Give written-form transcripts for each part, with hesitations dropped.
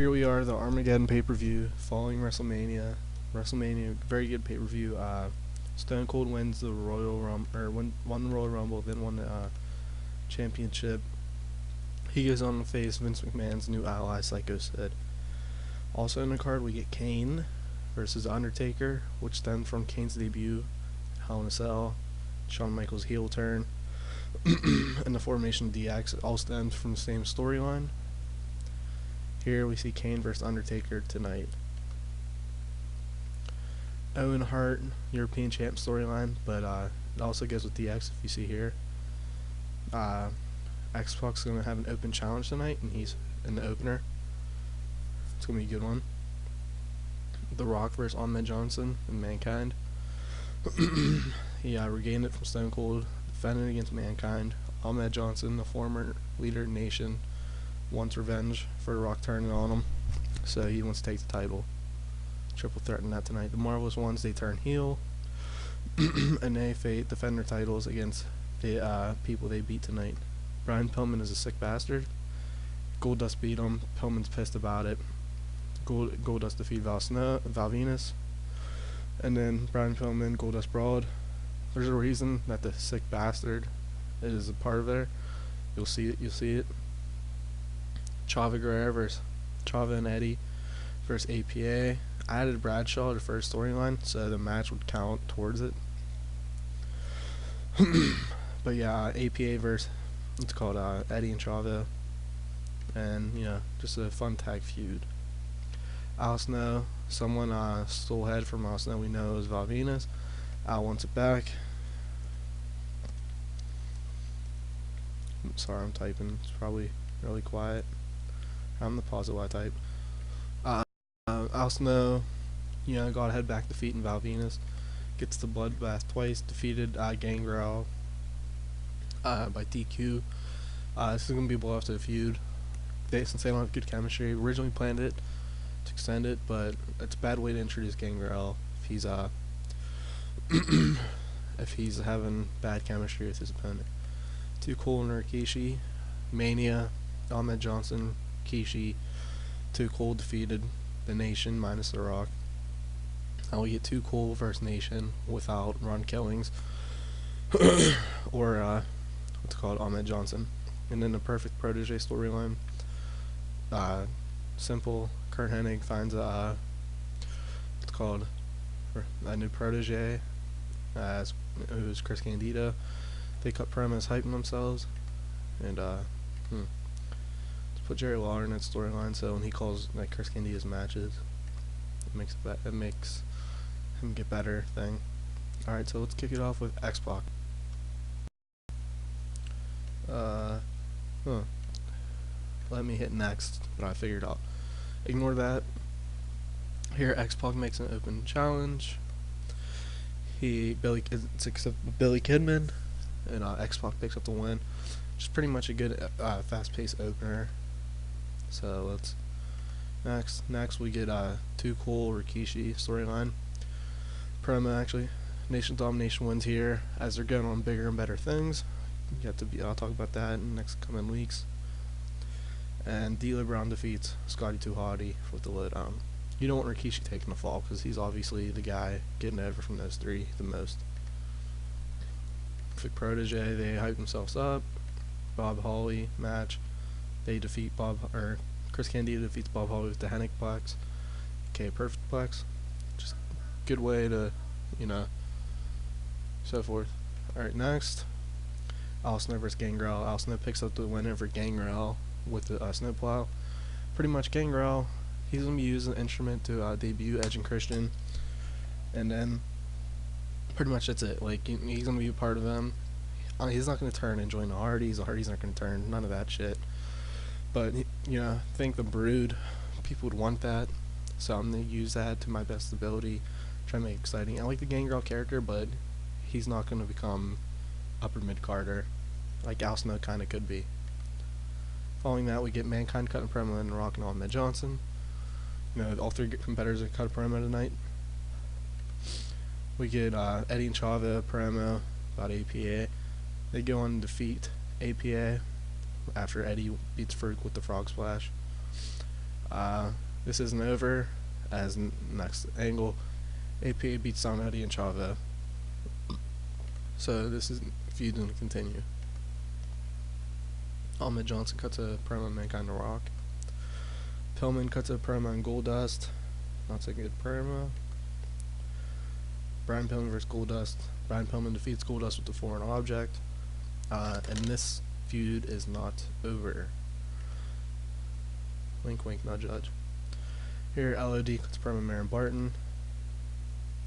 Here we are, the Armageddon pay-per-view following WrestleMania. WrestleMania, very good pay-per-view. Stone Cold wins the Royal Rumble, or won the Royal Rumble, then won the championship. He goes on to face Vince McMahon's new ally, Psycho Sid. Also in the card, we get Kane versus Undertaker, which stemmed from Kane's debut, Hell in a Cell, Shawn Michaels' heel turn, and the formation of DX. It all stems from the same storyline. Here we see Kane versus Undertaker tonight. Owen Hart, European Champ storyline, but it also goes with DX, if you see here. X-Pac's going to have an open challenge tonight, and he's in the opener. It's going to be a good one. The Rock versus Ahmed Johnson and Mankind. He regained it from Stone Cold, defended against Mankind. Ahmed Johnson, the former leader of the nation, wants revenge for The Rock turning on him, so he wants to take the title. Triple threat in that tonight. The Marvelous Ones, they turn heel, and they defend their titles against the people they beat tonight. Brian Pillman is a sick bastard. Goldust beat him. Pillman's pissed about it. Goldust defeated Val Venis, and then Brian Pillman, Goldust brawled. There's a reason that the sick bastard is a part of there. You'll see it. You'll see it. Chava Guerrero versus Chava and Eddie versus APA. I added Bradshaw to the first storyline, so the match would count towards it. But yeah, APA versus, it's called Eddie and Chava, and just a fun tag feud. Al Snow, someone stole head from Al Snow. We know it was Val Venis. Al wants it back. Sorry, I'm typing. It's probably really quiet. I'm the pause it while I type. Al Snow, got a head back defeating Val Venis. Gets the bloodbath twice. Defeated Gangrel by DQ. This is going to be a blow after the feud. Since they don't have good chemistry, originally planned it to extend it, but it's a bad way to introduce Gangrel if he's having bad chemistry with his opponent. Too Cool and Rikishi. Mania, Ahmed Johnson, Rikishi. Too Cool defeated the Nation minus The Rock. Now we get Too Cool versus Nation without Ron Killings or what's it called, Ahmed Johnson. And then the Perfect Protege storyline. Simple. Kurt Hennig finds a new protege, who's Chris Candido. They cut promos hyping themselves, and let's put Jerry Lawler in that storyline. So when he calls Chris Candido's matches, it makes him get better thing. All right, so let's kick it off with X-Pac. Let me hit next, but I figured out. Ignore that. Here, X-Pac makes an open challenge. Billy Kidman, and X-Pac picks up the win. Just pretty much a good fast-paced opener. So next we get Too Cool Rikishi storyline promo. Actually, Nation Domination wins here as they're going on bigger and better things. I'll talk about that in the next coming weeks. And D'Lo Brown defeats Scotty 2 Hotty with the lowdown. You don't want Rikishi taking the fall because he's obviously the guy getting over from those three the most. Perfect Protege, they hype themselves up. Bob Holly match. They defeat Chris Candido defeats Bob Holly with the Hennig Plex. Okay, Perfect Plex. Just good way to, so forth. Alright, next. Al Snow versus Gangrel. Al Snow picks up the win over Gangrel with the snowplow. Pretty much Gangrel, he's going to be using an instrument to debut Edge and Christian, and then pretty much that's it. He's going to be a part of them. He's not going to turn and join the Hardys. The Hardys aren't going to turn. None of that shit. But I think the Brood, people would want that, so I'm going to use that to my best ability, try to make it exciting. I like the Gangrel character, but he's not going to become upper mid-carder like Al Snow kind of could be. Following that, we get Mankind cutting a promo and Rock and Ahmed Johnson. All three competitors cut a promo tonight. We get Eddie and Chava promo about APA. They go on to defeat APA after Eddie beats Ferg with the Frog Splash. This isn't over, as next angle, APA beats down Eddie and Chavo. So this is feud going to continue. Ahmed Johnson cuts a promo on Mankind to Rock. Pillman cuts a promo on Goldust. Not so good promo. Brian Pillman versus Goldust. Brian Pillman defeats Goldust with the foreign object. And this feud is not over. Wink wink, not judge. Here LOD cuts a promo on Marin Barton.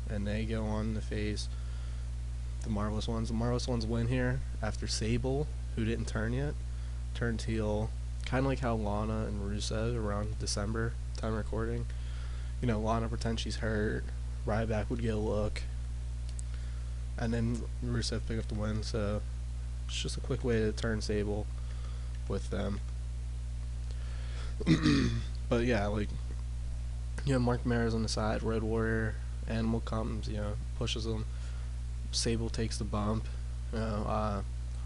And they go on to face the Marvelous Ones. The Marvelous Ones win here after Sable, who didn't turn yet, turned heel. Kind of like how Lana and Rusev around December time recording. You know, Lana pretends she's hurt. Ryback would get a look. And then Rusev pick up the win. So it's just a quick way to turn Sable with them. But yeah, like, you know, Mark Maris on the side, Red Warrior, Animal comes, you know, pushes him. Sable takes the bump. You know,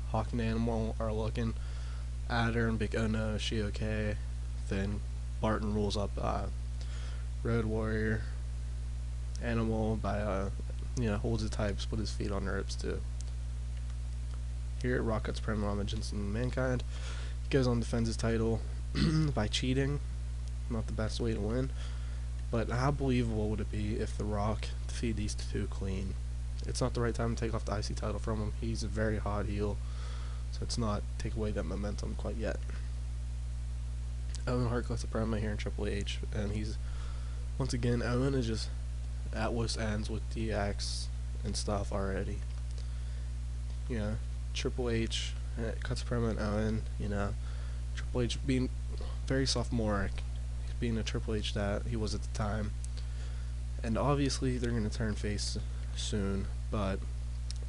Hawk and Animal are looking at her and big, oh no, is she okay? Then Barton rolls up Road Warrior. Animal by you know, holds it tight, put his feet on the ropes too. Here Rock cuts promo on Ahmed Johnson and Mankind. He goes on, defends his title by cheating. Not the best way to win. But how believable would it be if The Rock defeated these two clean? It's not the right time to take off the IC title from him. He's a very hot heel. So it's not take away that momentum quite yet. Owen Hart cuts a promo here in Triple H, and he's once again, Owen is just at what's ends with DX and stuff already. You know, Triple H cuts a promo on Owen. You know, Triple H being very sophomoric, being a Triple H that he was at the time, and obviously they're gonna turn face soon, but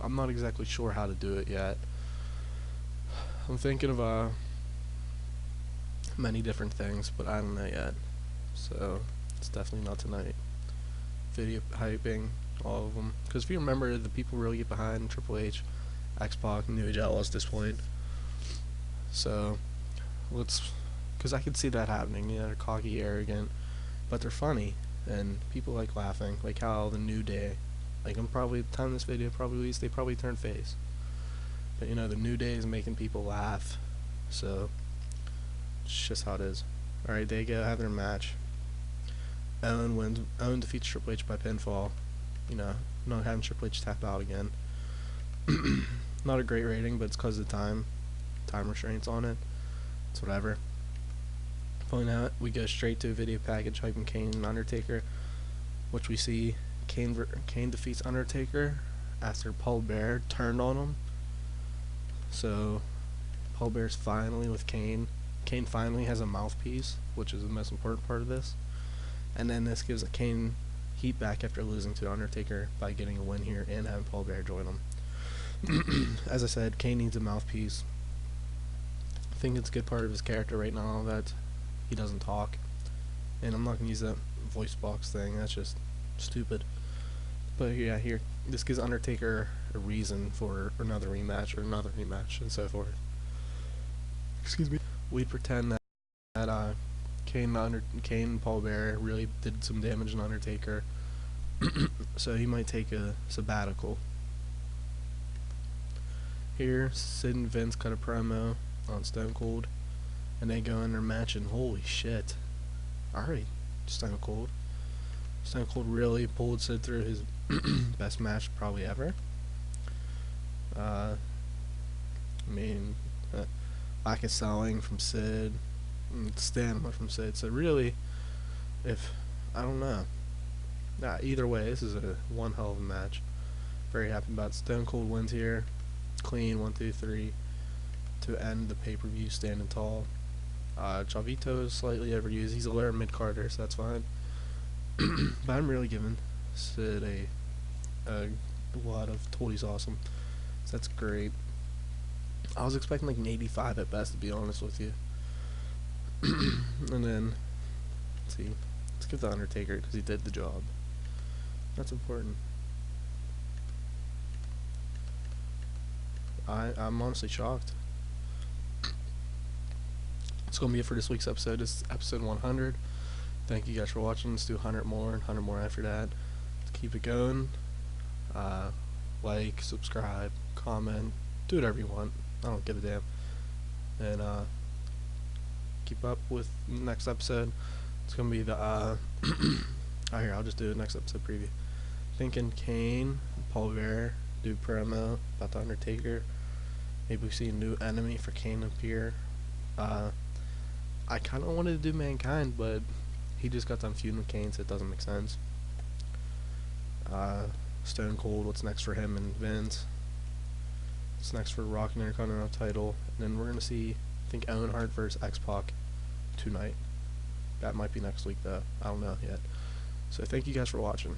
I'm not exactly sure how to do it yet. I'm thinking of many different things, but I don't know yet. So it's definitely not tonight. Video hyping all of them, because if you remember, the people really get behind Triple H, X-Pac, New Age Outlaws at this point. So let's, because I could see that happening. You know, they're cocky, arrogant, but they're funny, and people like laughing. Like how the New Day, like I'm probably at the time this video probably released, they probably turned face. But you know, the New Day is making people laugh, so it's just how it is. Alright, they go have their match. Owen wins. Owen defeats Triple H by pinfall. You know, not having Triple H tap out again. Not a great rating, but it's because of the time restraints on it. It's whatever. Point out, we go straight to a video package hyping Kane and Undertaker, which we see Kane defeats Undertaker after Paul Bear turned on him. So Paul Bear's finally with Kane. Kane finally has a mouthpiece, which is the most important part of this. And then this gives a Kane heat back after losing to Undertaker by getting a win here and having Paul Bear join him. As I said, Kane needs a mouthpiece. I think it's a good part of his character right now that he doesn't talk. And I'm not going to use that voice box thing, that's just stupid. But yeah, here, this gives Undertaker a reason for another rematch and so forth. Excuse me. We pretend that Kane and Paul Bear really did some damage to Undertaker, so he might take a sabbatical. Here, Sid and Vince cut a promo on Stone Cold, and they go in their match, and holy shit. Alright, Stone Cold. Stone Cold really pulled Sid through his best match probably ever. I mean, lack of selling from Sid, stamina from Sid. So really, if I don't know, either way, this is a one hell of a match. Very happy about it. Stone Cold wins here, clean 1, 2, 3 to end the pay-per-view standing tall. Chavito is slightly overused. He's a lower mid-carder, so that's fine. But I'm really giving Sid a lot of told he's awesome. So that's great. I was expecting like an 85 at best, to be honest with you. And then, let's see. Let's give the Undertaker, because he did the job. That's important. I'm honestly shocked. It's going to be it for this week's episode. This is episode 100. Thank you guys for watching. Let's do 100 more and 100 more after that. Let's keep it going. Like, subscribe, comment, do whatever you want. I don't give a damn. And keep up with next episode. It's gonna be the here, I'll just do the next episode preview. Thinking Kane, Paul Bearer, do promo about the Undertaker. Maybe we see a new enemy for Kane appear. I kind of wanted to do Mankind, but he just got done feuding with Kane, so it doesn't make sense. Stone Cold, what's next for him and Vince? What's next for Rock and Intercontinental title? And then we're gonna see, I think, Owen Hart versus X-Pac tonight. That might be next week though. I don't know yet. So thank you guys for watching.